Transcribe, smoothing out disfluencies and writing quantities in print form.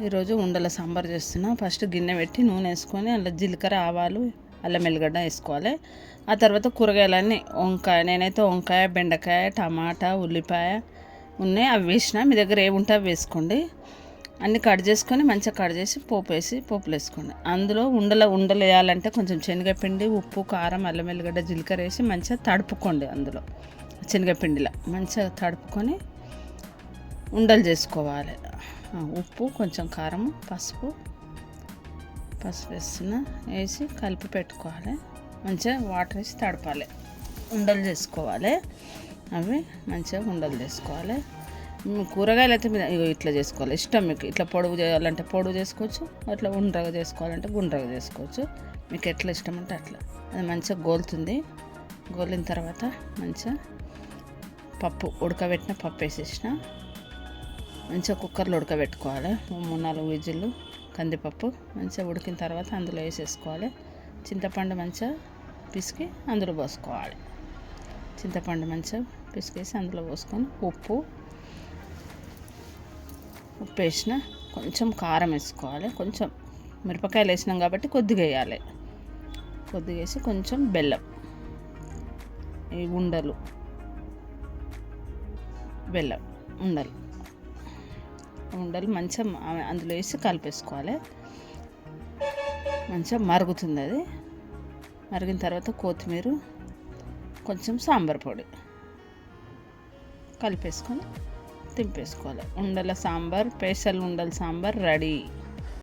ఈరోజు ఉండల సాంబార్ చేస్తున్నా. ఫస్ట్ గిన్నె పెట్టి నూనె వేసుకొని అందులో జీలకర్ర, ఆవాలు, అల్లం ఎల్లిగడ్డ వేసుకోవాలి. ఆ తర్వాత కూరగాయలన్నీ వంకాయ, నేనైతే వంకాయ, బెండకాయ, టమాటా, ఉల్లిపాయ ఉన్నాయి, అవి వేసిన. మీ దగ్గర ఏమి ఉంటే అవి వేసుకోండి. అన్నీ కట్ చేసుకొని మంచిగా కట్ చేసి పోపులు వేసుకోండి. అందులో ఉండలు వేయాలంటే కొంచెం శనగపిండి, ఉప్పు, కారం, అల్లం ఎల్లిగడ్డ, జీలకర్ర వేసి మంచిగా తడుపుకోండి. అందులో శనగపిండిలో మంచిగా తడుపుకొని ఉండలు చేసుకోవాలి. ఉప్పు, కొంచెం కారం, పసుపు వేస్తున్నా, వేసి కలిపి పెట్టుకోవాలి. మంచిగా వాటర్ వేసి తడపాలి. ఉండలు చేసుకోవాలి. అవి మంచిగా ఉండలు చేసుకోవాలి. కూరగాయలు అయితే మీరు ఇట్లా చేసుకోవాలి. ఇష్టం మీకు ఇట్లా పొడుగు చేయాలంటే పొడుగు చేసుకోవచ్చు, అట్లా గుండ్రగా చేసుకోవాలంటే గుండ్రగా చేసుకోవచ్చు. మీకు ఎట్లా ఇష్టం అంటే అట్లా. అది మంచిగా గోలుతుంది. గోలిన తర్వాత మంచిగా ఉడకబెట్టిన పప్పు వేసేసిన. మంచిగా కుక్కర్లో ఉడకబెట్టుకోవాలి. 3-4 విజిల్లు కందిపప్పు మంచిగా ఉడికిన తర్వాత అందులో వేసేసుకోవాలి. చింతపండు మంచిగా పిసికి అందులో పోసుకోవాలి. చింతపండు మంచిగా పిసికేసి అందులో పోసుకొని ఉప్పు వేసిన, కొంచెం కారం వేసుకోవాలి. కొంచెం మిరపకాయలు వేసినాం కాబట్టి కొద్దిగా వేయాలి. కొద్దిగా వేసి కొంచెం బెల్లం, ఈ ఉండలు ఉండలు మంచిగా అందులో వేసి కలిపేసుకోవాలి. మంచిగా మరుగుతుంది. అది మరిగిన తర్వాత కొత్తిమీర, కొంచెం సాంబార్ పొడి కలిపేసుకొని తింపేసుకోవాలి. ఉండల సాంబార్, స్పెషల్ ఉండల సాంబార్ రెడీ.